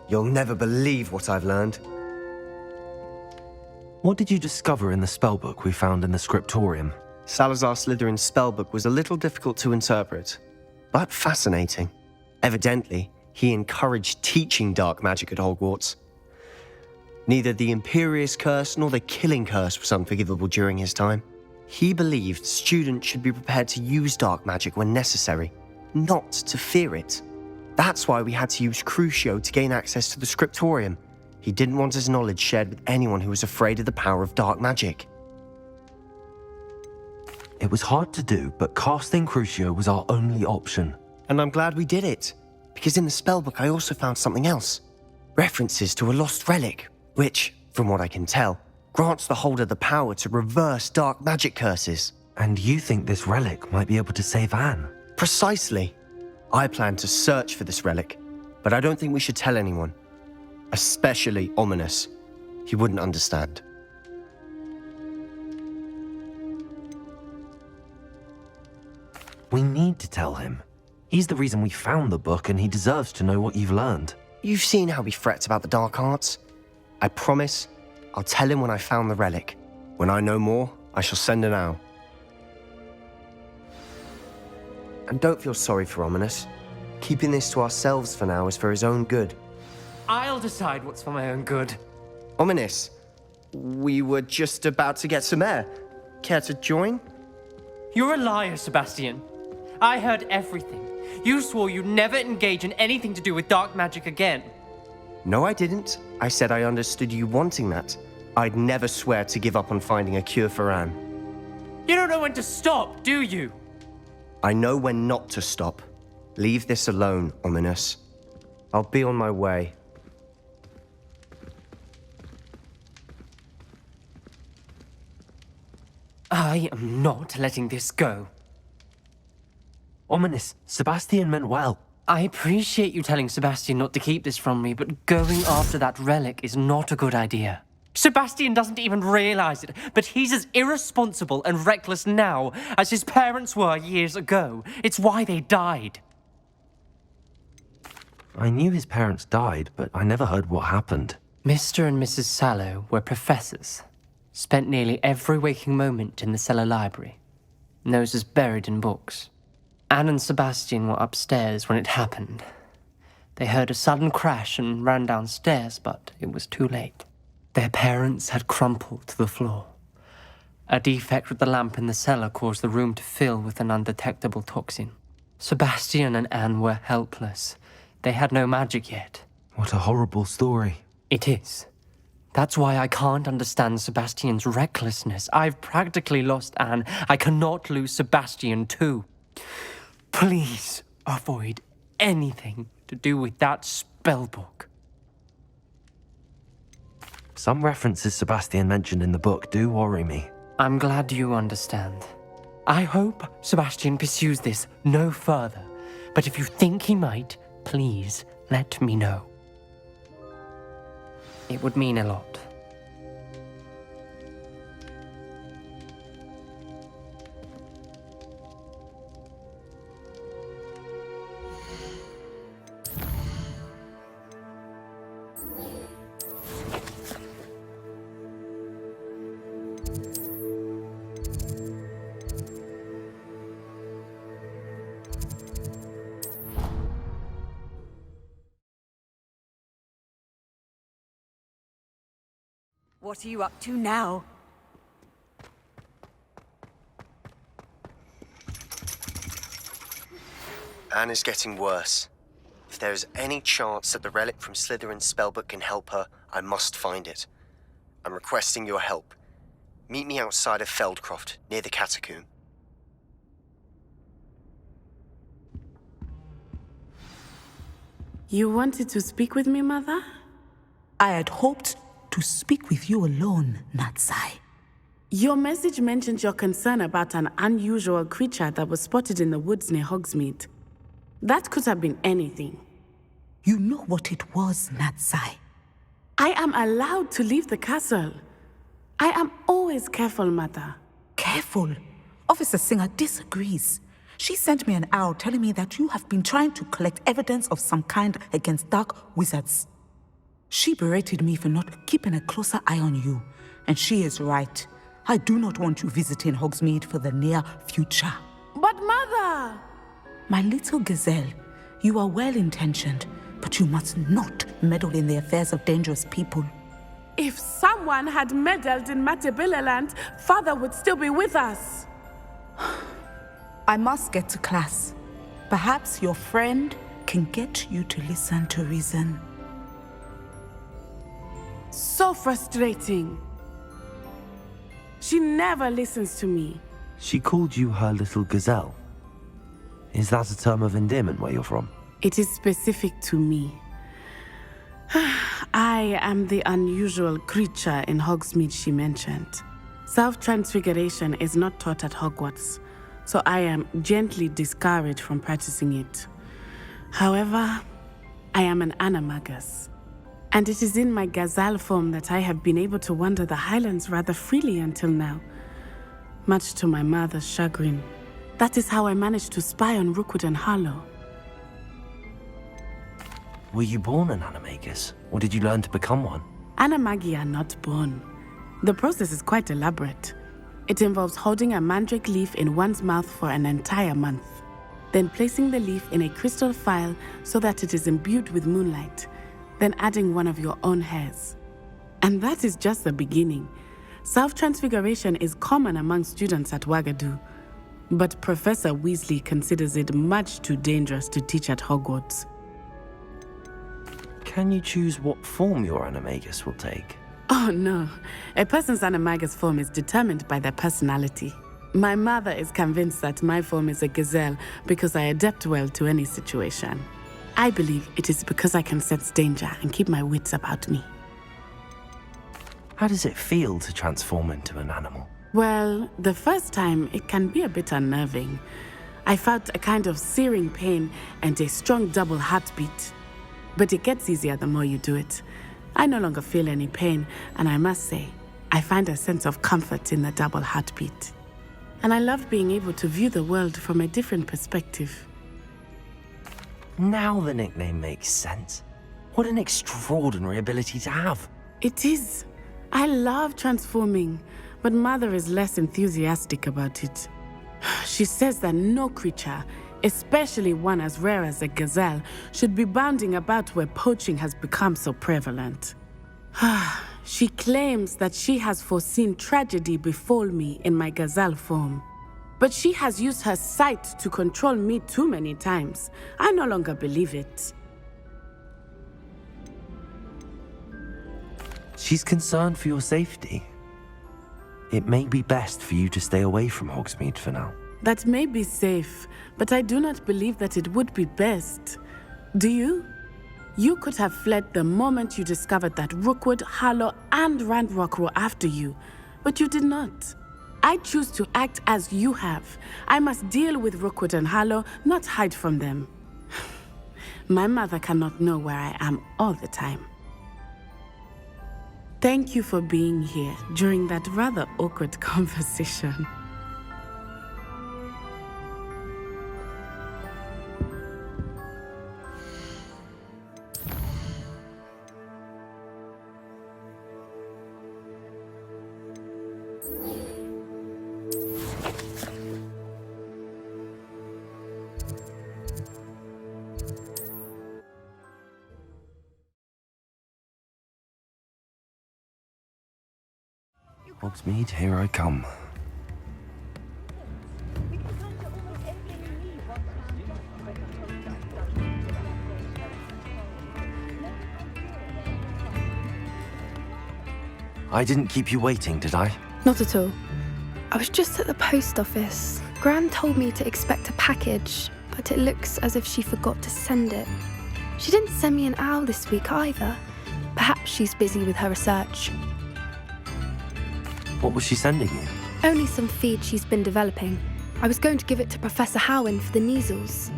You'll never believe what I've learned. What did you discover in the spellbook we found in the scriptorium? Salazar Slytherin's spellbook was a little difficult to interpret, but fascinating. Evidently, he encouraged teaching dark magic at Hogwarts. Neither the Imperious Curse nor the Killing Curse was unforgivable during his time. He believed students should be prepared to use dark magic when necessary, not to fear it. That's why we had to use Crucio to gain access to the scriptorium. He didn't want his knowledge shared with anyone who was afraid of the power of dark magic. It was hard to do, but casting Crucio was our only option. And I'm glad we did it, because in the spellbook I also found something else. References to a lost relic, which, from what I can tell, grants the holder the power to reverse dark magic curses. And you think this relic might be able to save Anne? Precisely. I plan to search for this relic, but I don't think we should tell anyone. Especially Ominous. He wouldn't understand. We need to tell him. He's the reason we found the book, and he deserves to know what you've learned. You've seen how he frets about the dark arts. I promise I'll tell him when I found the relic. When I know more, I shall send an owl. And don't feel sorry for Ominous. Keeping this to ourselves for now is for his own good. I'll decide what's for my own good. Ominous, we were just about to get some air. Care to join? You're a liar, Sebastian. I heard everything. You swore you'd never engage in anything to do with dark magic again. No, I didn't. I said I understood you wanting that. I'd never swear to give up on finding a cure for Anne. You don't know when to stop, do you? I know when not to stop. Leave this alone, Ominous. I'll be on my way. I am not letting this go. Ominous, Sebastian meant well. I appreciate you telling Sebastian not to keep this from me, but going after that relic is not a good idea. Sebastian doesn't even realize it, but he's as irresponsible and reckless now as his parents were years ago. It's why they died. I knew his parents died, but I never heard what happened. Mr. and Mrs. Sallow were professors. Spent nearly every waking moment in the cellar library. Noses buried in books. Anne and Sebastian were upstairs when it happened. They heard a sudden crash and ran downstairs, but it was too late. Their parents had crumpled to the floor. A defect with the lamp in the cellar caused the room to fill with an undetectable toxin. Sebastian and Anne were helpless. They had no magic yet. What a horrible story. It is. That's why I can't understand Sebastian's recklessness. I've practically lost Anne. I cannot lose Sebastian too. Please avoid anything to do with that spellbook. Some references Sebastian mentioned in the book do worry me. I'm glad you understand. I hope Sebastian pursues this no further. But if you think he might, please let me know. It would mean a lot. What are you up to now? Anne is getting worse. If there is any chance that the relic from Slytherin's spellbook can help her, I must find it. I'm requesting your help. Meet me outside of Feldcroft, near the catacomb. You wanted to speak with me, Mother? I had hoped to speak with you alone, Natsai. Your message mentioned your concern about an unusual creature that was spotted in the woods near Hogsmeade. That could have been anything. You know what it was, Natsai. I am allowed to leave the castle. I am always careful, Mother. Careful. Officer Singer disagrees. She sent me an owl telling me that you have been trying to collect evidence of some kind against dark wizards. She berated me for not keeping a closer eye on you, and she is right. I do not want you visiting Hogsmeade for the near future. But Mother! My little gazelle, you are well-intentioned, but you must not meddle in the affairs of dangerous people. If someone had meddled in Matabeleland, Father would still be with us. I must get to class. Perhaps your friend can get you to listen to reason. So frustrating. She never listens to me. She called you her little gazelle. Is that a term of endearment where you're from? It is specific to me. I am the unusual creature in Hogsmeade she mentioned. Self-transfiguration is not taught at Hogwarts, so I am gently discouraged from practicing it. However, I am an animagus, and it is in my gazelle form that I have been able to wander the Highlands rather freely until now, much to my mother's chagrin. That is how I managed to spy on Rookwood and Harlow. Were you born an animagus, or did you learn to become one? Animagi are not born. The process is quite elaborate. It involves holding a mandrake leaf in one's mouth for an entire month, then placing the leaf in a crystal phial so that it is imbued with moonlight, then adding one of your own hairs. And that is just the beginning. Self-transfiguration is common among students at Wagadu, but Professor Weasley considers it much too dangerous to teach at Hogwarts. Can you choose what form your animagus will take? Oh no, a person's animagus form is determined by their personality. My mother is convinced that my form is a gazelle because I adapt well to any situation. I believe it is because I can sense danger and keep my wits about me. How does it feel to transform into an animal? Well, the first time it can be a bit unnerving. I felt a kind of searing pain and a strong double heartbeat. But it gets easier the more you do it. I no longer feel any pain, and I must say, I find a sense of comfort in the double heartbeat. And I love being able to view the world from a different perspective. Now the nickname makes sense. What an extraordinary ability to have. It is. I love transforming, but Mother is less enthusiastic about it. She says that no creature, especially one as rare as a gazelle, should be bounding about where poaching has become so prevalent. She claims that she has foreseen tragedy befall me in my gazelle form. But she has used her sight to control me too many times. I no longer believe it. She's concerned for your safety. It may be best for you to stay away from Hogsmeade for now. That may be safe, but I do not believe that it would be best. Do you? You could have fled the moment you discovered that Rookwood, Harlow, and Ranrock were after you, but you did not. I choose to act as you have. I must deal with Rookwood and Harlow, not hide from them. My mother cannot know where I am all the time. Thank you for being here during that rather awkward conversation. Hogsmeade, here I come. I didn't keep you waiting, did I? Not at all. I was just at the post office. Gran told me to expect a package, but it looks as if she forgot to send it. She didn't send me an owl this week either. Perhaps she's busy with her research. What was she sending you? Only some feed she's been developing. I was going to give it to Professor Howin for the measles.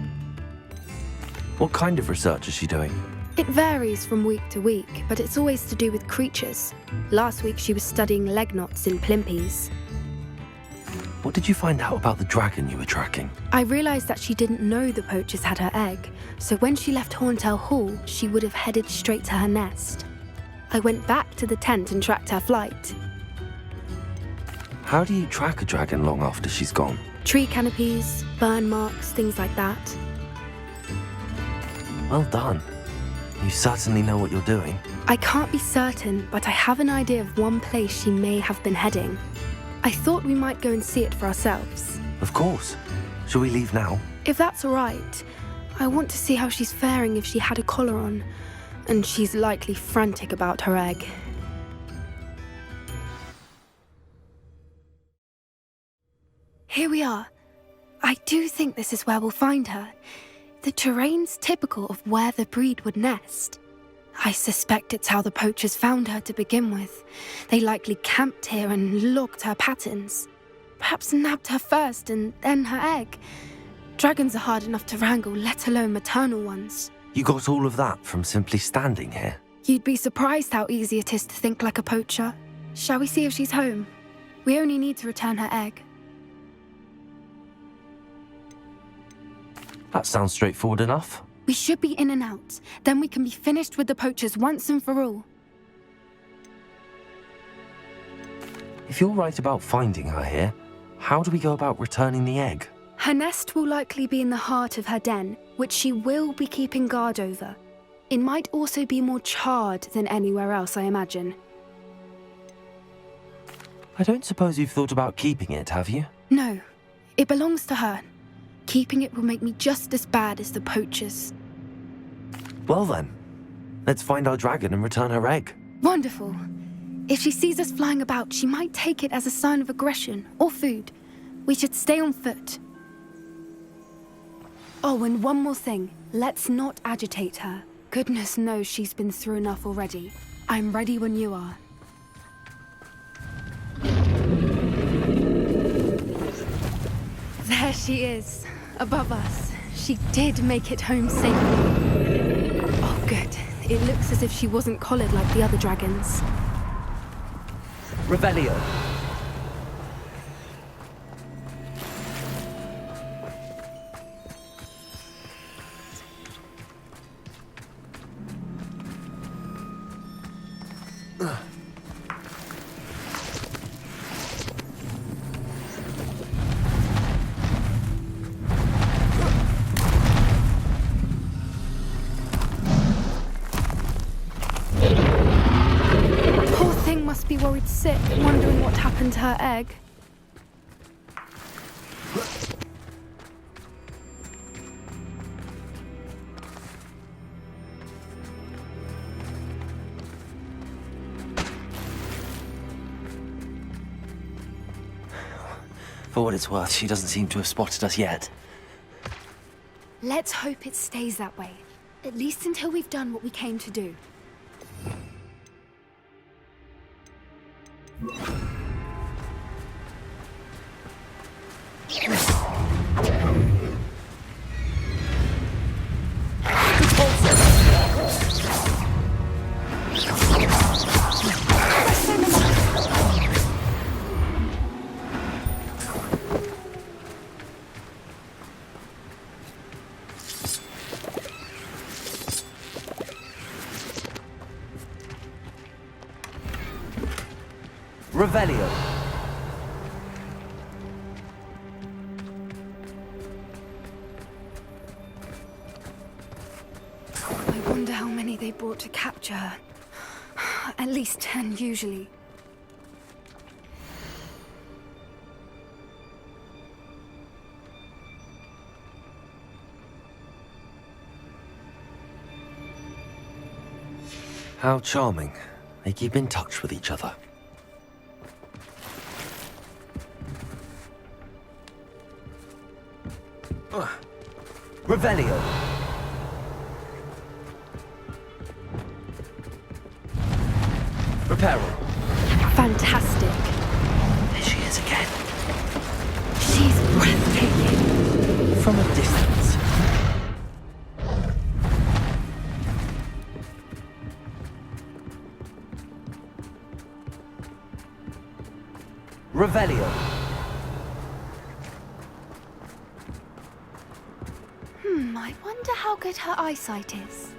What kind of research is she doing? It varies from week to week, but it's always to do with creatures. Last week she was studying leg knots in plimpies. What did you find out about the dragon you were tracking? I realised that she didn't know the poachers had her egg, so when she left Horntail Hall, she would have headed straight to her nest. I went back to the tent and tracked her flight. How do you track a dragon long after she's gone? Tree canopies, burn marks, things like that. Well done. You certainly know what you're doing. I can't be certain, but I have an idea of one place she may have been heading. I thought we might go and see it for ourselves. Of course. Shall we leave now? If that's all right, I want to see how she's faring if she had a collar on. And she's likely frantic about her egg. Here we are. I do think this is where we'll find her. The terrain's typical of where the breed would nest. I suspect it's how the poachers found her to begin with. They likely camped here and logged her patterns. Perhaps nabbed her first and then her egg. Dragons are hard enough to wrangle, let alone maternal ones. You got all of that from simply standing here? You'd be surprised how easy it is to think like a poacher. Shall we see if she's home? We only need to return her egg. That sounds straightforward enough. We should be in and out. Then we can be finished with the poachers once and for all. If you're right about finding her here, how do we go about returning the egg? Her nest will likely be in the heart of her den, which she will be keeping guard over. It might also be more charred than anywhere else, I imagine. I don't suppose you've thought about keeping it, have you? No, it belongs to her. Keeping it will make me just as bad as the poachers. Well then, let's find our dragon and return her egg. Wonderful. If she sees us flying about, she might take it as a sign of aggression or food. We should stay on foot. Oh, and one more thing. Let's not agitate her. Goodness knows she's been through enough already. I'm ready when you are. There she is, above us. She did make it home safely. Oh, good. It looks as if she wasn't collared like the other dragons. Revelio. Poor thing must be worried sick, wondering what happened to her egg. For what it's worth, she doesn't seem to have spotted us yet. Let's hope it stays that way. At least until we've done what we came to do. Revelio. I wonder how many they brought to capture her. At least 10 usually. How charming. They keep in touch with each other. Revelio. Reparo. Fantastic. There she is again. She's breathtaking. From a distance. Revelio. I wonder how good her eyesight is.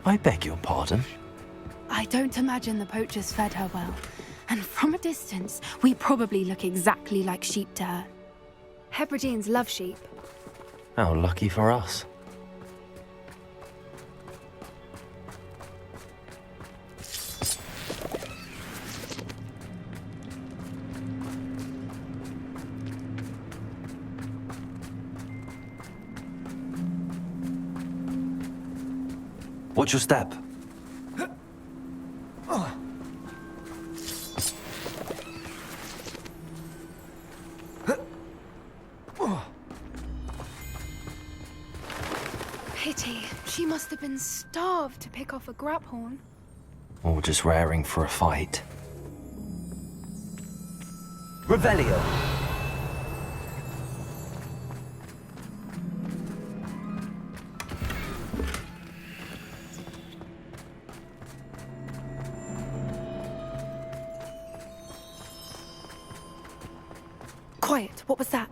I beg your pardon? I don't imagine the poachers fed her well. And from a distance, we probably look exactly like sheep to her. Hebrideans love sheep. How lucky for us. Watch your step. Pity. She must have been starved to pick off a grabhorn. Or just raring for a fight. Revelio! Quiet, what was that?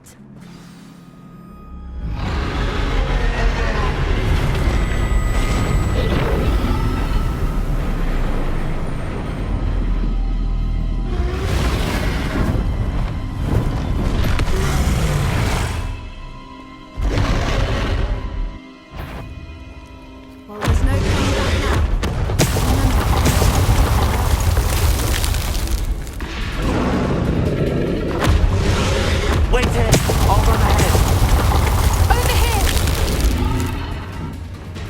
Well, there's no coming back now. Wait here! I'll run ahead! Over here!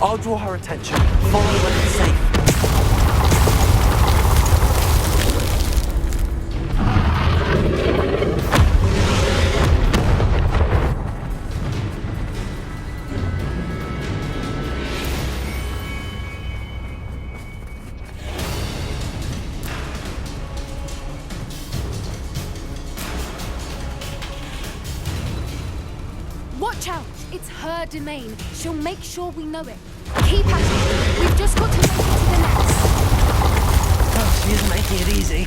I'll draw her attention. Follow when it's safe. Watch out! It's her domain. She'll make sure we know it. Keep at it. We've just got to make it to the nest. Oh, she isn't making it easy.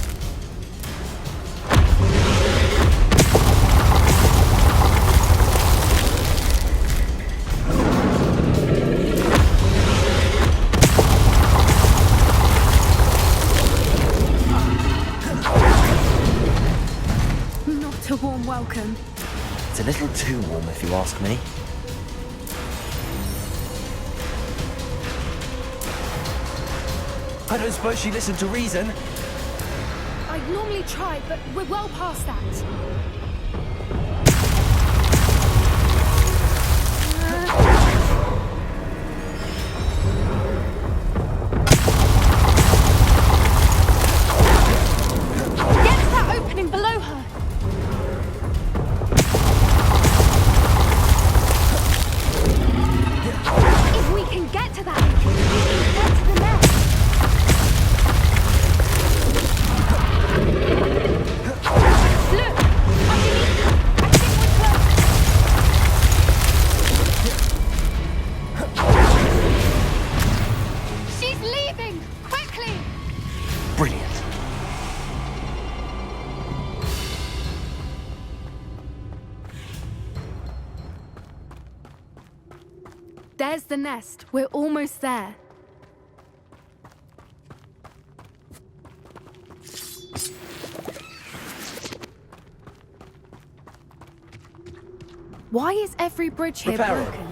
Not a warm welcome. It's a little too warm, if you ask me. I don't suppose she listened to reason. I'd normally try, but we're well past that. Get to that opening below her. If we can get to that, we can get to the nest. Look! Underneath her! I think we're close. She's leaving! Quickly! Brilliant. There's the nest. We're almost there. Why is every bridge here Reparo. broken?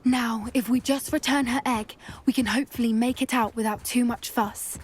Now, if we just return her egg, we can hopefully make it out without too much fuss.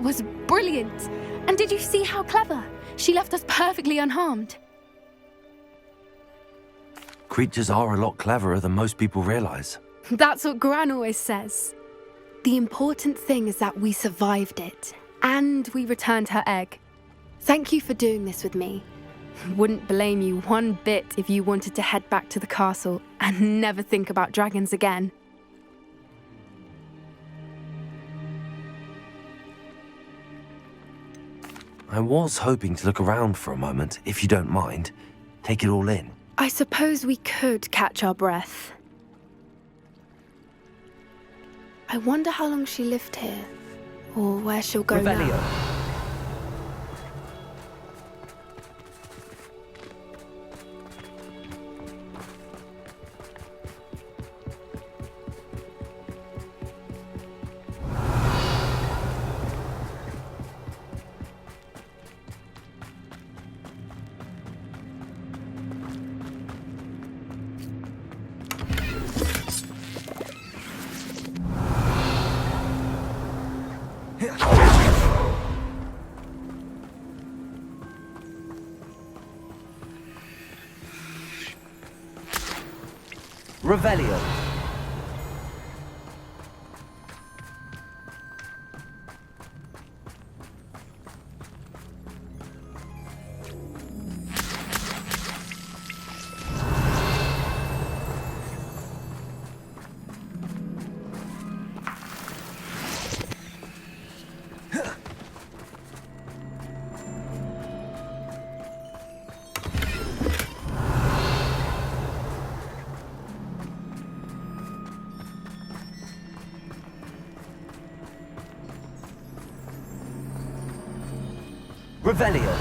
was brilliant. And did you see how clever? She left us perfectly unharmed. Creatures are a lot cleverer than most people realize. That's what Gran always says. The important thing is that we survived it, and we returned her egg. Thank you for doing this with me. Wouldn't blame you one bit if you wanted to head back to the castle and never think about dragons again. I was hoping to look around for a moment, if you don't mind. Take it all in. I suppose we could catch our breath. I wonder how long she lived here, or where she'll go now. Revelio. Revelio.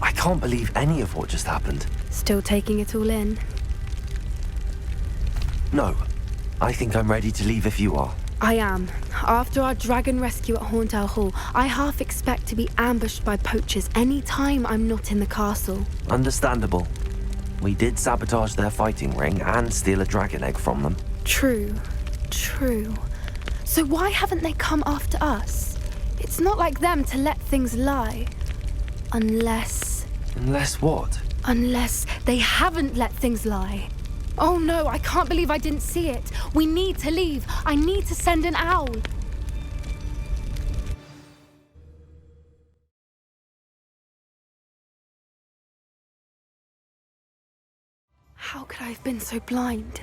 I can't believe any of what just happened. Still taking it all in? No. I think I'm ready to leave if you are. I am. After our dragon rescue at Hauntow Hall, I half expect to be ambushed by poachers any time I'm not in the castle. Understandable. We did sabotage their fighting ring and steal a dragon egg from them. True. So why haven't they come after us? It's not like them to let things lie. Unless What? Unless they haven't let things lie. Oh no, I can't believe I didn't see it. We need to leave. I need to send an owl. How could I have been so blind?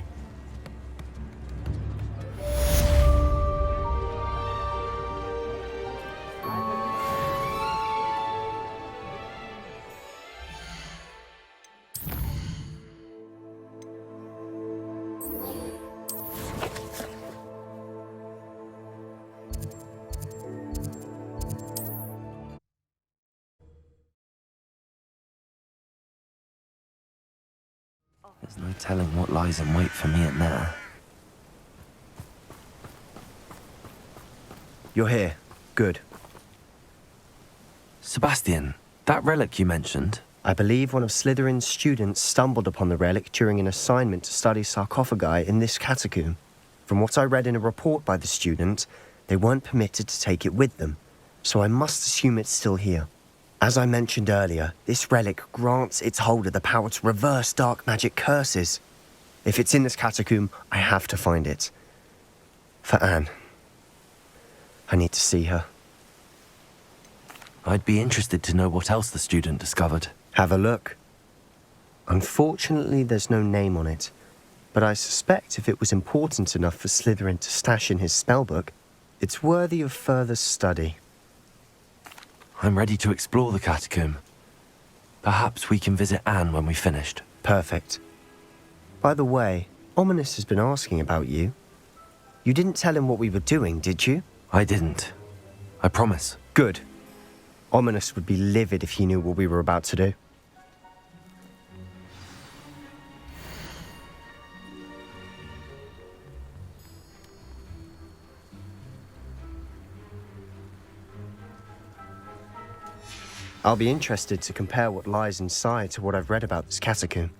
There's no telling what lies in wait for me in there. You're here. Good. Sebastian, that relic you mentioned, I believe one of Slytherin's students stumbled upon the relic during an assignment to study sarcophagi in this catacomb. From what I read in a report by the student, they weren't permitted to take it with them, so I must assume it's still here. As I mentioned earlier, this relic grants its holder the power to reverse dark magic curses. If it's in this catacomb, I have to find it. For Anne. I need to see her. I'd be interested to know what else the student discovered. Have a look. Unfortunately, there's no name on it, but I suspect if it was important enough for Slytherin to stash in his spellbook, it's worthy of further study. I'm ready to explore the catacomb. Perhaps we can visit Anne when we've finished. Perfect. By the way, Ominous has been asking about you. You didn't tell him what we were doing, did you? I didn't. I promise. Good. Ominous would be livid if he knew what we were about to do. I'll be interested to compare what lies inside to what I've read about this catacomb.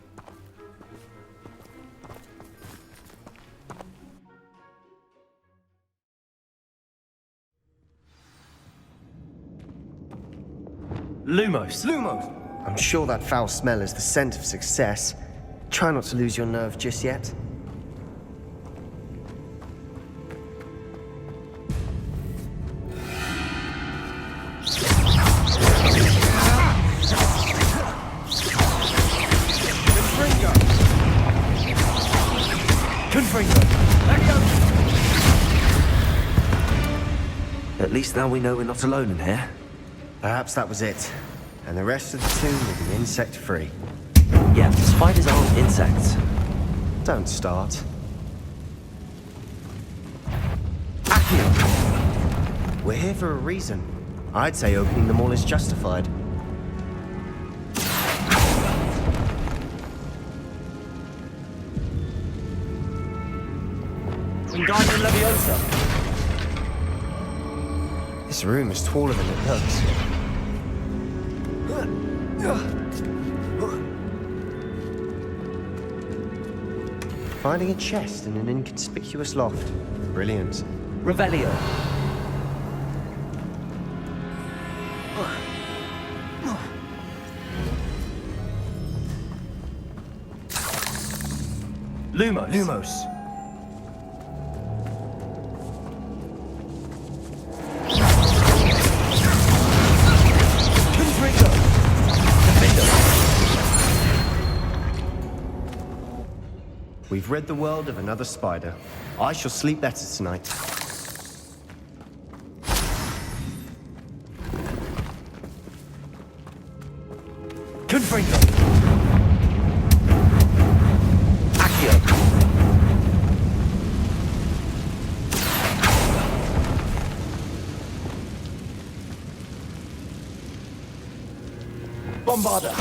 Lumos! Lumos! I'm sure that foul smell is the scent of success. Try not to lose your nerve just yet. At least now we know we're not alone in here. Perhaps that was it. And the rest of the tomb will be insect-free. Yeah, spiders aren't insects. Don't start. We're here for a reason. I'd say opening them all is justified. Wingardium Leviosa! This room is taller than it looks. Finding a chest in an inconspicuous loft. Brilliant. Revelio! Lumos! Lumos. We've rid the world of another spider. I shall sleep better tonight. Confringo! Accio! Bombarda!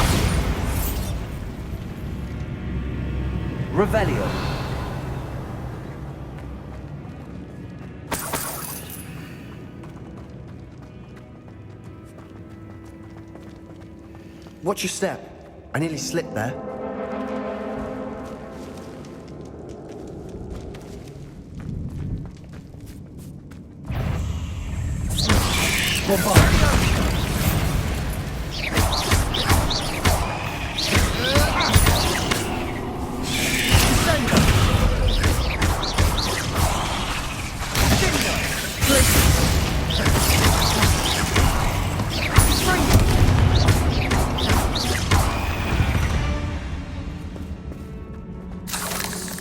Revelio! Watch your step. I nearly slipped there.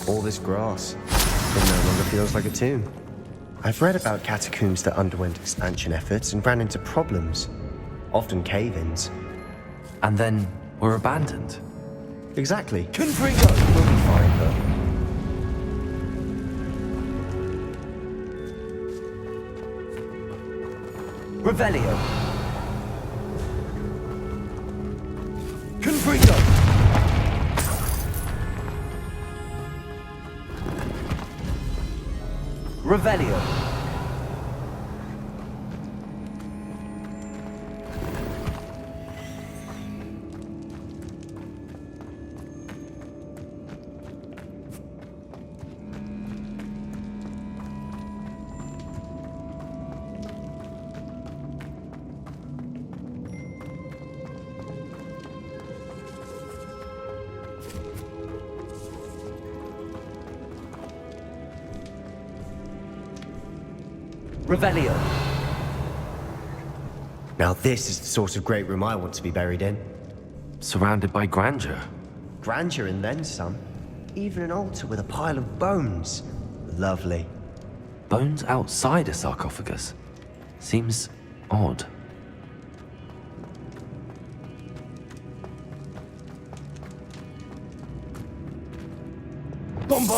All this grass. It no longer feels like a tomb. I've read about catacombs that underwent expansion efforts and ran into problems. Often cave-ins. And then were abandoned. Exactly. Confringo! We'll be fine, though. Revelio! Confringo! Revelio! Revelio! Now this is the sort of great room I want to be buried in. Surrounded by grandeur. Grandeur and then some. Even an altar with a pile of bones. Lovely. Bones outside a sarcophagus. Seems odd.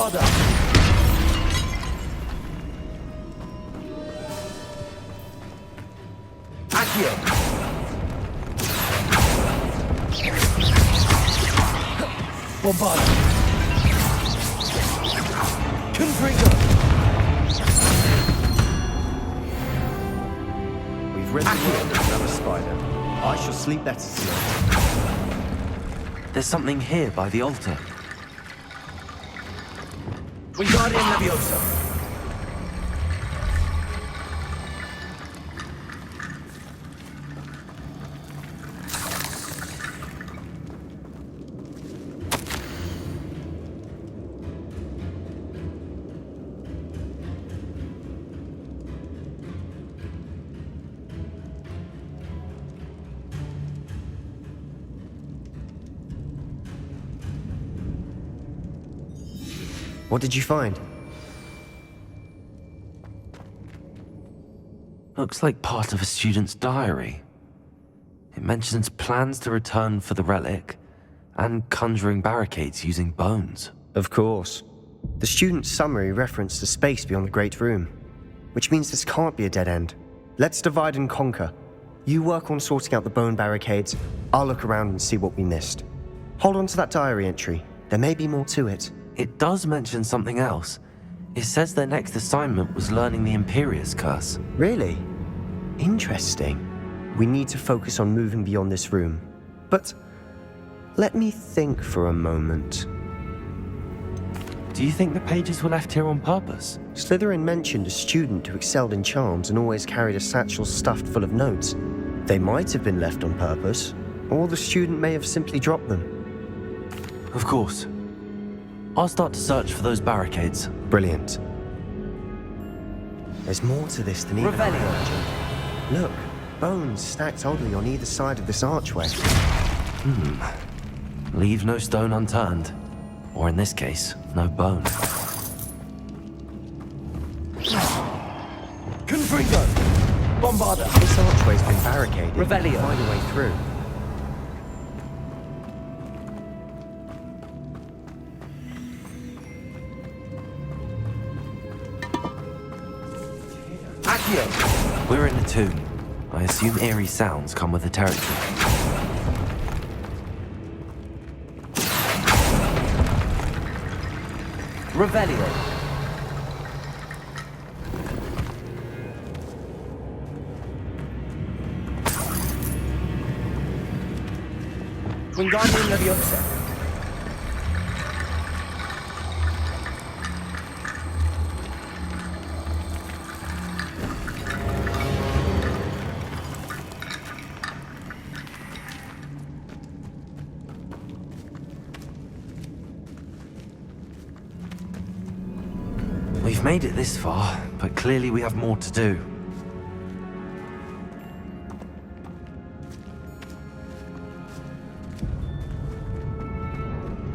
Bombarda! Accio! Bombarda! Confringo! We've rid the world of another spider. I shall sleep better tonight. There's something here by the altar. Wingardium Leviosa! What did you find? Looks like part of a student's diary. It mentions plans to return for the relic and conjuring barricades using bones. Of course. The student's summary referenced a space beyond the Great Room, which means this can't be a dead end. Let's divide and conquer. You work on sorting out the bone barricades. I'll look around and see what we missed. Hold on to that diary entry. There may be more to it. It does mention something else. It says their next assignment was learning the Imperius Curse. Really? Interesting. We need to focus on moving beyond this room. But let me think for a moment. Do you think the pages were left here on purpose? Slytherin mentioned a student who excelled in charms and always carried a satchel stuffed full of notes. They might have been left on purpose, or the student may have simply dropped them. Of course. I'll start to search for those barricades. Brilliant. There's more to this than even I imagined. Look, bones stacked oddly on either side of this archway. Leave no stone unturned. Or in this case, no bone. Confringo! Bombarda! This archway's been barricaded. Revelio. Find a way through. Accio! We're in a tomb. I assume eerie sounds come with the territory. Revelio. Wingardium Leviosa. We've made it this far, but clearly we have more to do.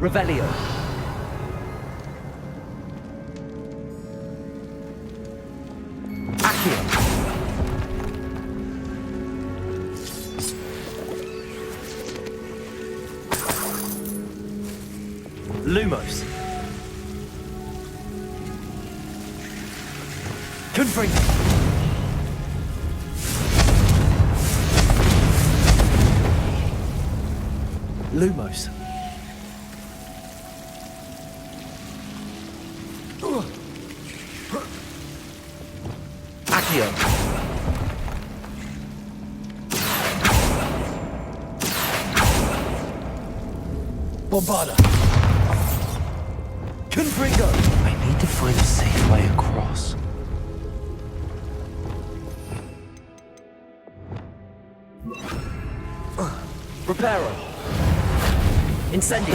Revelio. Accio. Lumos. Confringo. Lumos. Accio. Bombarda. Confringo. I need to find a safe way across. Reparo. Incendio.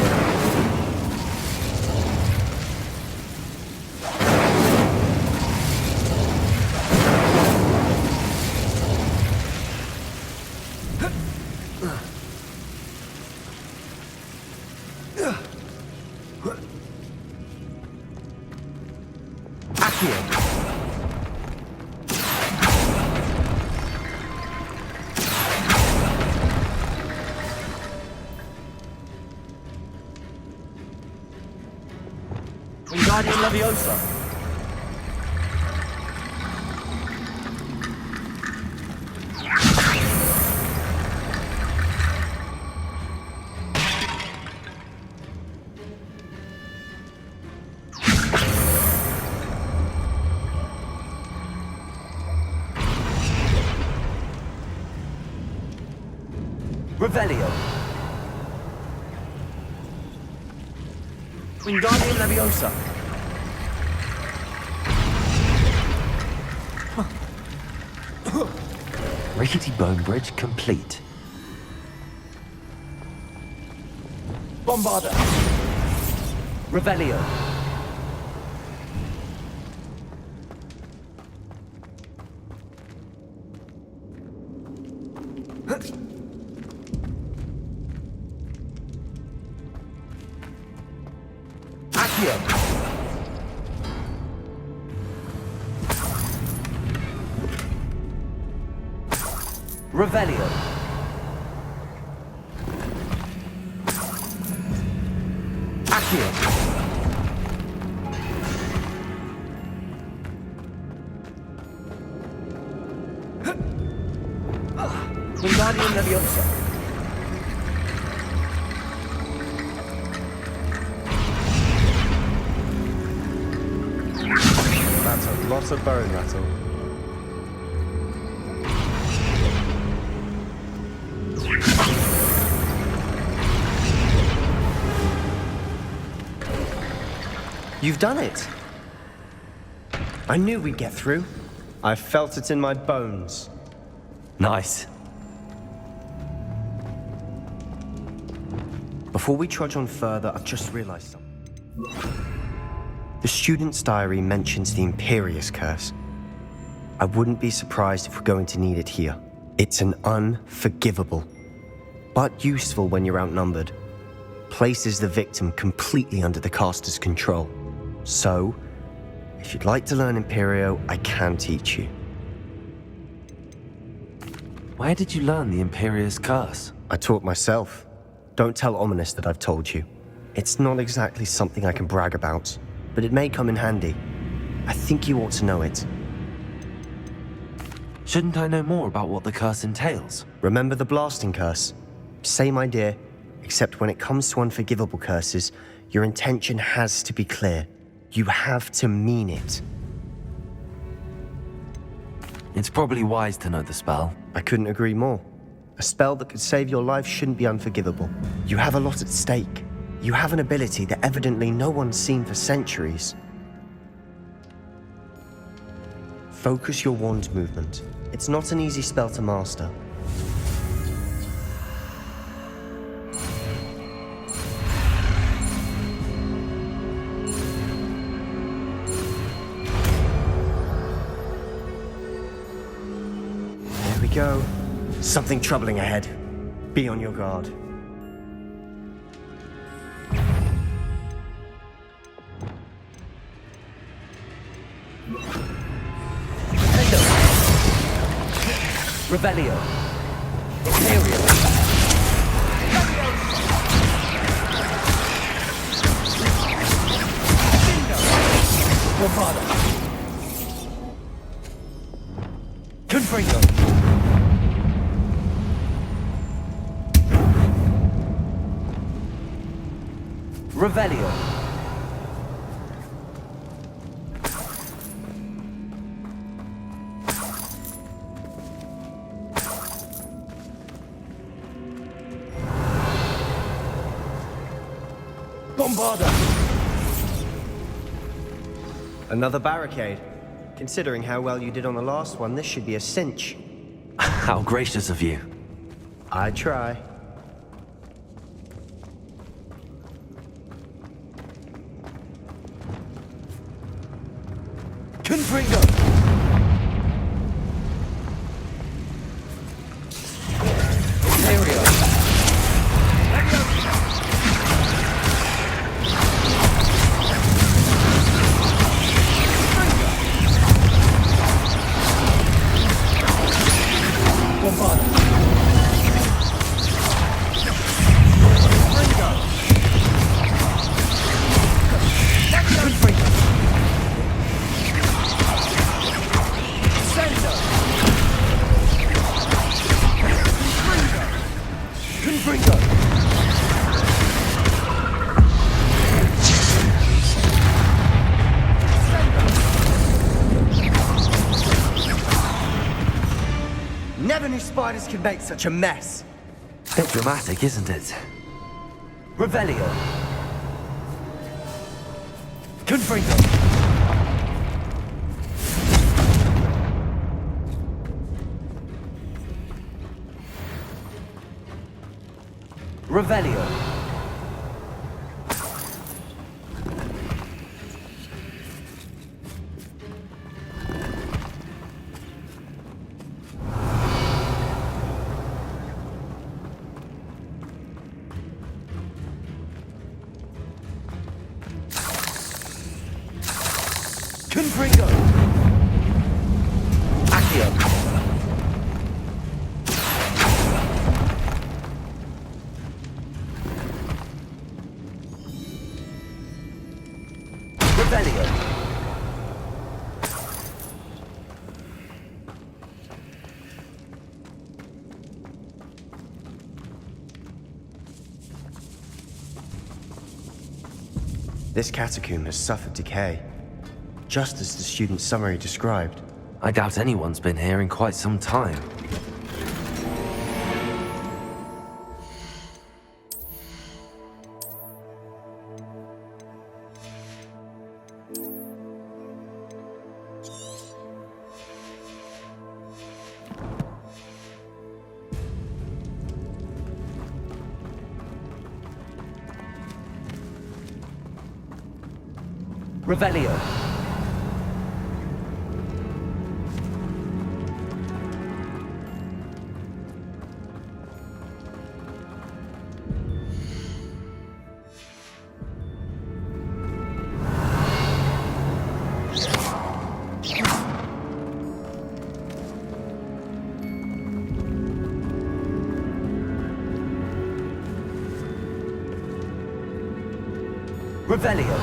Accio. Wingardium Leviosa! Revelio. Wingardium Leviosa. Rickety bone bridge complete. Bombarda. Revelio. Accio. Revelio. Accio. Wingardium Leviosa. That's a lot of bone rattle. You've done it! I knew we'd get through. I felt it in my bones. Nice. Before we trudge on further, I've just realized something. The student's diary mentions the Imperious Curse. I wouldn't be surprised if we're going to need it here. It's an unforgivable, but useful when you're outnumbered. Places the victim completely under the caster's control. So, if you'd like to learn Imperio, I can teach you. Where did you learn the Imperious Curse? I taught myself. Don't tell Ominous that I've told you. It's not exactly something I can brag about, but it may come in handy. I think you ought to know it. Shouldn't I know more about what the curse entails? Remember the blasting curse? Same idea, except when it comes to unforgivable curses, your intention has to be clear. You have to mean it. It's probably wise to know the spell. I couldn't agree more. A spell that could save your life shouldn't be unforgivable. You have a lot at stake. You have an ability that evidently no one's seen for centuries. Focus your wand movement. It's not an easy spell to master. There we go. Something troubling ahead. Be on your guard. Revelio. Imperio. Bombarda. Confringo. Revelio. Bombarda. Another barricade. Considering how well you did on the last one, this should be a cinch. How gracious of you. I try. Confringo. Imperio. Bombarda. Confringo. Never knew spiders could make such a mess. Bit dramatic, isn't it? Revelio. Confringo. Revelio. Confringo. Accio. Revelio. This catacomb has suffered decay, just as the student's summary described. I doubt anyone's been here in quite some time. Revelio. Revelio.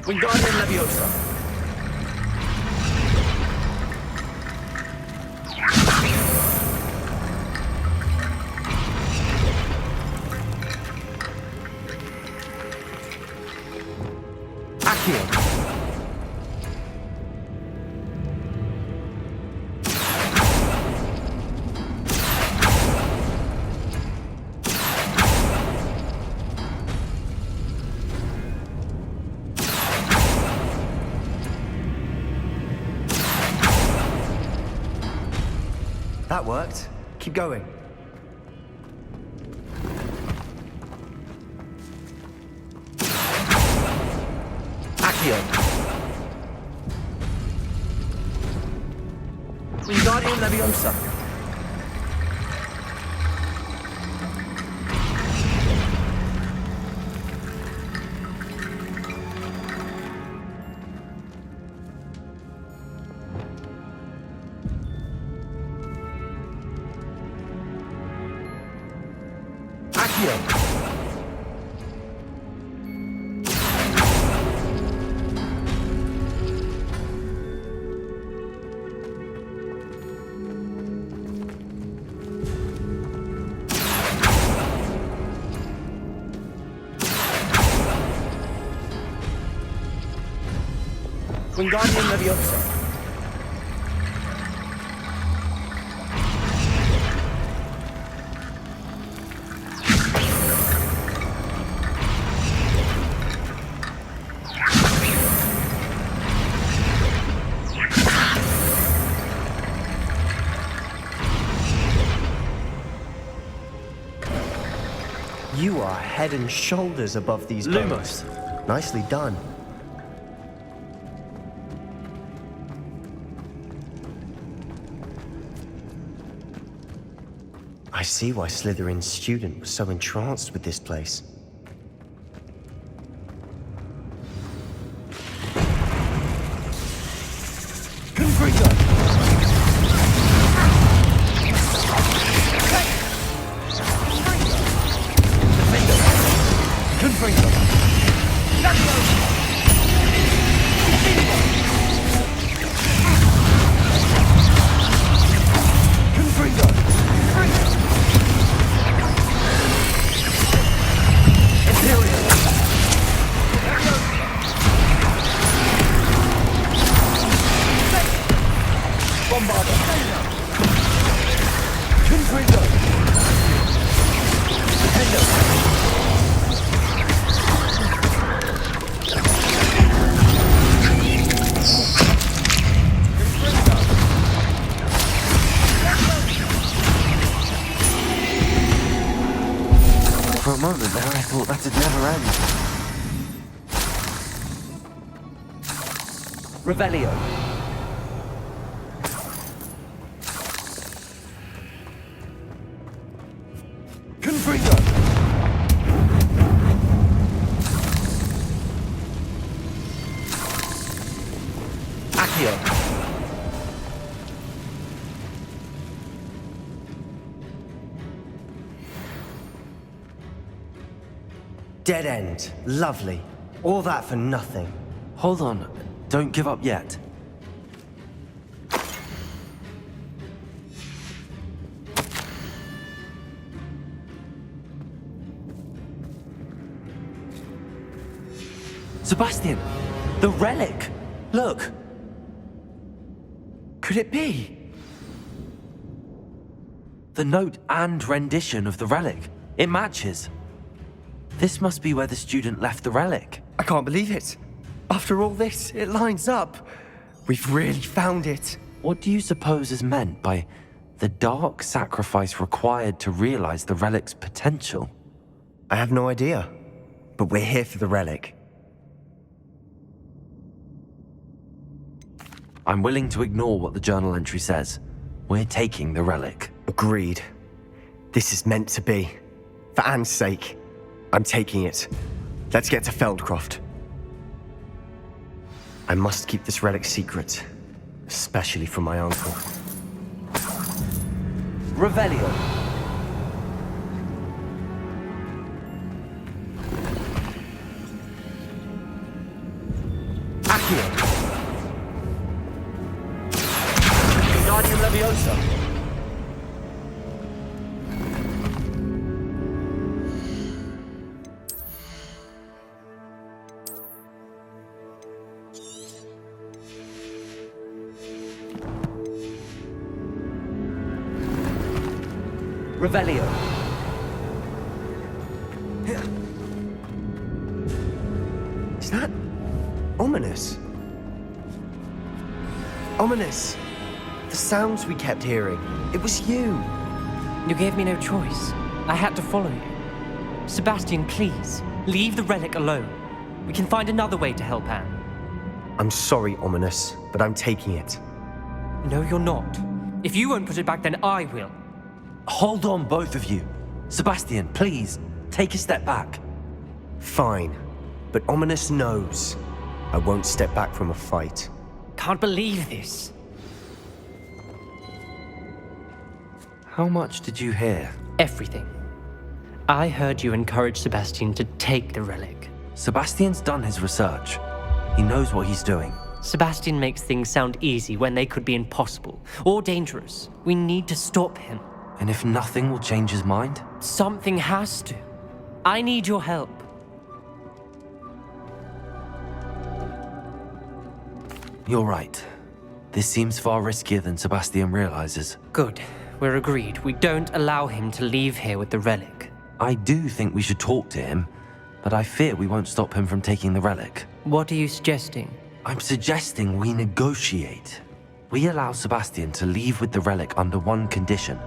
Wingardium Leviosa. Accio. That worked. Keep going. Accio. Wingardium Leviosa. Accio. Wingardium Leviosa. You are head and shoulders above these bones. Nicely done. I see why Slytherin's student was so entranced with this place. Confringo! Confringo! For a moment there, I thought that'd never end. Revelio. Confringo! Accio! Dead end. Lovely. All that for nothing. Hold on, don't give up yet. Sebastian! The relic! Look! Could it be? The note and rendition of the relic. It matches. This must be where the student left the relic. I can't believe it. After all this, it lines up. We've really found it. What do you suppose is meant by the dark sacrifice required to realize the relic's potential? I have no idea. But we're here for the relic. I'm willing to ignore what the journal entry says. We're taking the relic. Agreed. This is meant to be. For Anne's sake, I'm taking it. Let's get to Feldcroft. I must keep this relic secret, especially from my uncle. Revelio. Accio! Guardian Leviosa. Revelio. Is that ominous? Ominous! The sounds we kept hearing. It was you. You gave me no choice. I had to follow you. Sebastian, please, leave the relic alone. We can find another way to help Anne. I'm sorry, Ominous, but I'm taking it. No, you're not. If you won't put it back, then I will. Hold on, both of you. Sebastian, please, take a step back. Fine, but Ominous knows I won't step back from a fight. Can't believe this. How much did you hear? Everything. I heard you encourage Sebastian to take the relic. Sebastian's done his research. He knows what he's doing. Sebastian makes things sound easy when they could be impossible or dangerous. We need to stop him. And if nothing will change his mind? Something has to. I need your help. You're right. This seems far riskier than Sebastian realizes. Good. We're agreed. We don't allow him to leave here with the relic. I do think we should talk to him, but I fear we won't stop him from taking the relic. What are you suggesting? I'm suggesting we negotiate. We allow Sebastian to leave with the relic under one condition.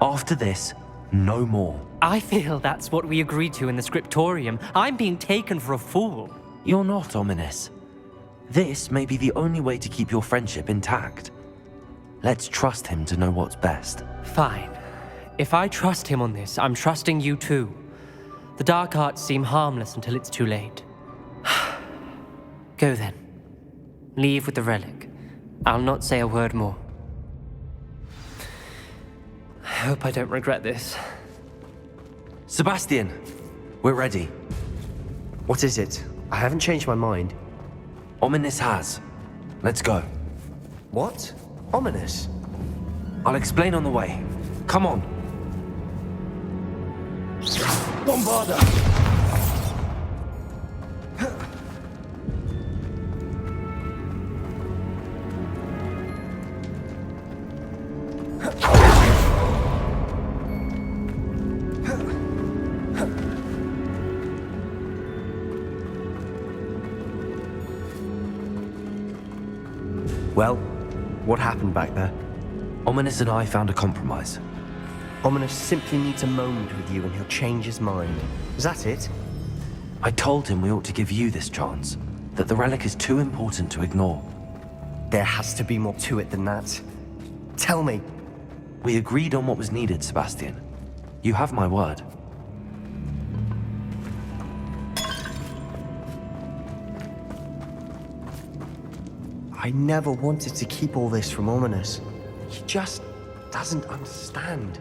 After this, no more. I feel that's what we agreed to in the scriptorium. I'm being taken for a fool. You're not, Ominous. This may be the only way to keep your friendship intact. Let's trust him to know what's best. Fine. If I trust him on this, I'm trusting you too. The dark arts seem harmless until it's too late. Go then. Leave with the relic. I'll not say a word more. I hope I don't regret this. Sebastian, we're ready. What is it? I haven't changed my mind. Ominous has. Let's go. What? Ominous? I'll explain on the way. Come on. Bombarda! Well, what happened back there? Ominous and I found a compromise. Ominous simply needs a moment with you and he'll change his mind. Is that it? I told him we ought to give you this chance, that the relic is too important to ignore. There has to be more to it than that. Tell me. We agreed on what was needed, Sebastian. You have my word. I never wanted to keep all this from Ominous. He just doesn't understand.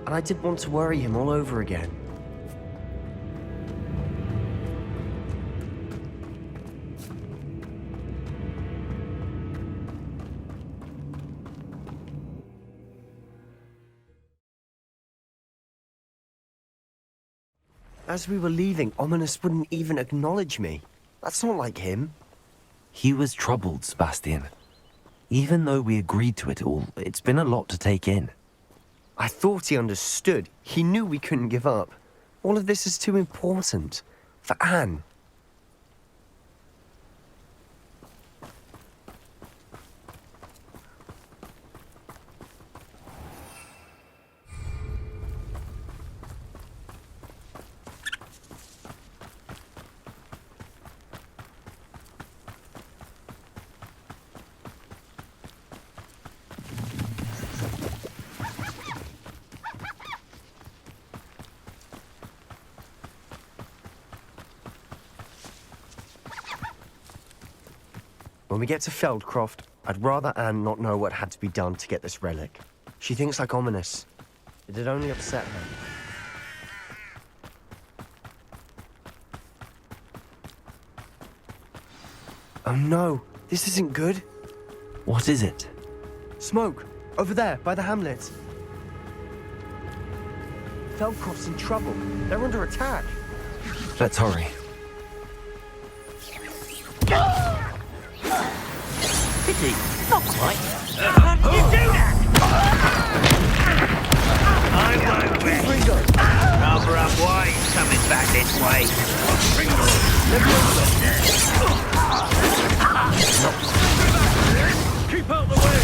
And I didn't want to worry him all over again. As we were leaving, Ominous wouldn't even acknowledge me. That's not like him. He was troubled, Sebastian. Even though we agreed to it all, it's been a lot to take in. I thought he understood. He knew we couldn't give up. All of this is too important. For Anne. When we get to Feldcroft, I'd rather Anne not know what had to be done to get this relic. She thinks like Ominous. It'd only upset her. Oh no, this isn't good. What is it? Smoke, over there, by the hamlet. Feldcroft's in trouble. They're under attack. Let's hurry. Pity, not quite. How did you do that? I won't win. Rather up why he's coming back this way. Keep out the way.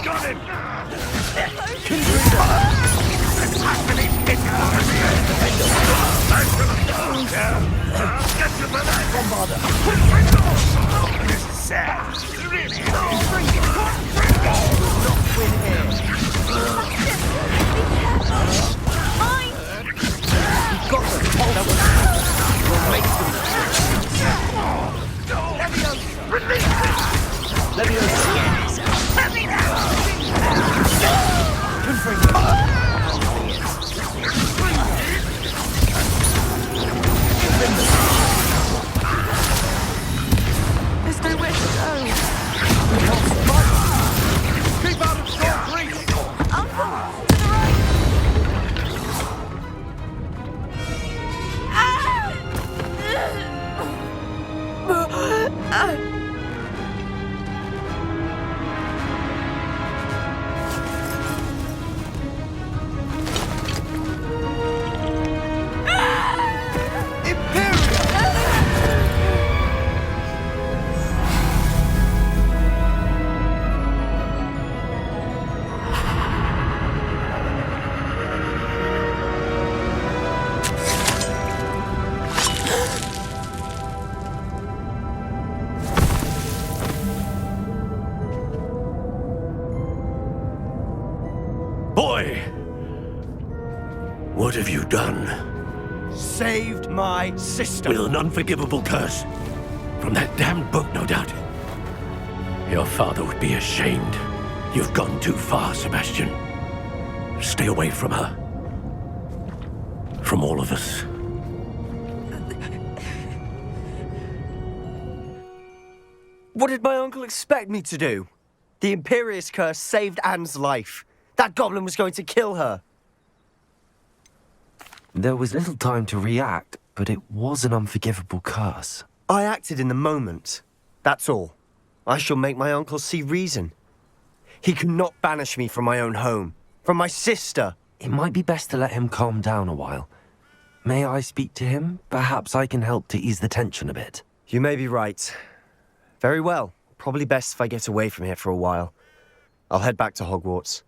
Got him! This is sad. Boy! What have you done? Saved my sister. With an unforgivable curse. From that damned book, no doubt. Your father would be ashamed. You've gone too far, Sebastian. Stay away from her. From all of us. What did my uncle expect me to do? The Imperious curse saved Anne's life. That goblin was going to kill her. There was little time to react, but it was an unforgivable curse. I acted in the moment. That's all. I shall make my uncle see reason. He cannot banish me from my own home, from my sister. It might be best to let him calm down a while. May I speak to him? Perhaps I can help to ease the tension a bit. You may be right. Very well. Probably best if I get away from here for a while. I'll head back to Hogwarts.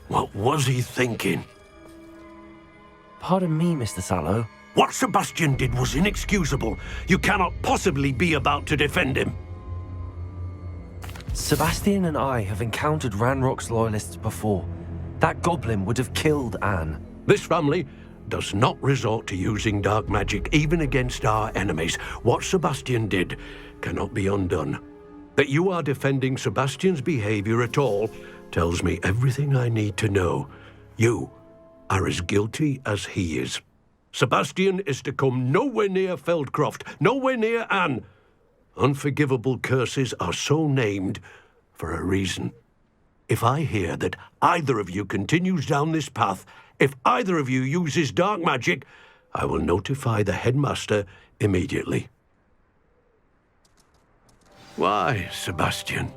What was he thinking? Pardon me, Mr. Sallow. What Sebastian did was inexcusable. You cannot possibly be about to defend him. Sebastian and I have encountered Ranrock's loyalists before. That goblin would have killed Anne. This family does not resort to using dark magic even against our enemies. What Sebastian did cannot be undone. That you are defending Sebastian's behavior at all tells me everything I need to know. You are as guilty as he is. Sebastian is to come nowhere near Feldcroft, nowhere near Anne. Unforgivable curses are so named for a reason. If I hear that either of you continues down this path, if either of you uses dark magic, I will notify the headmaster immediately. Why, Sebastian?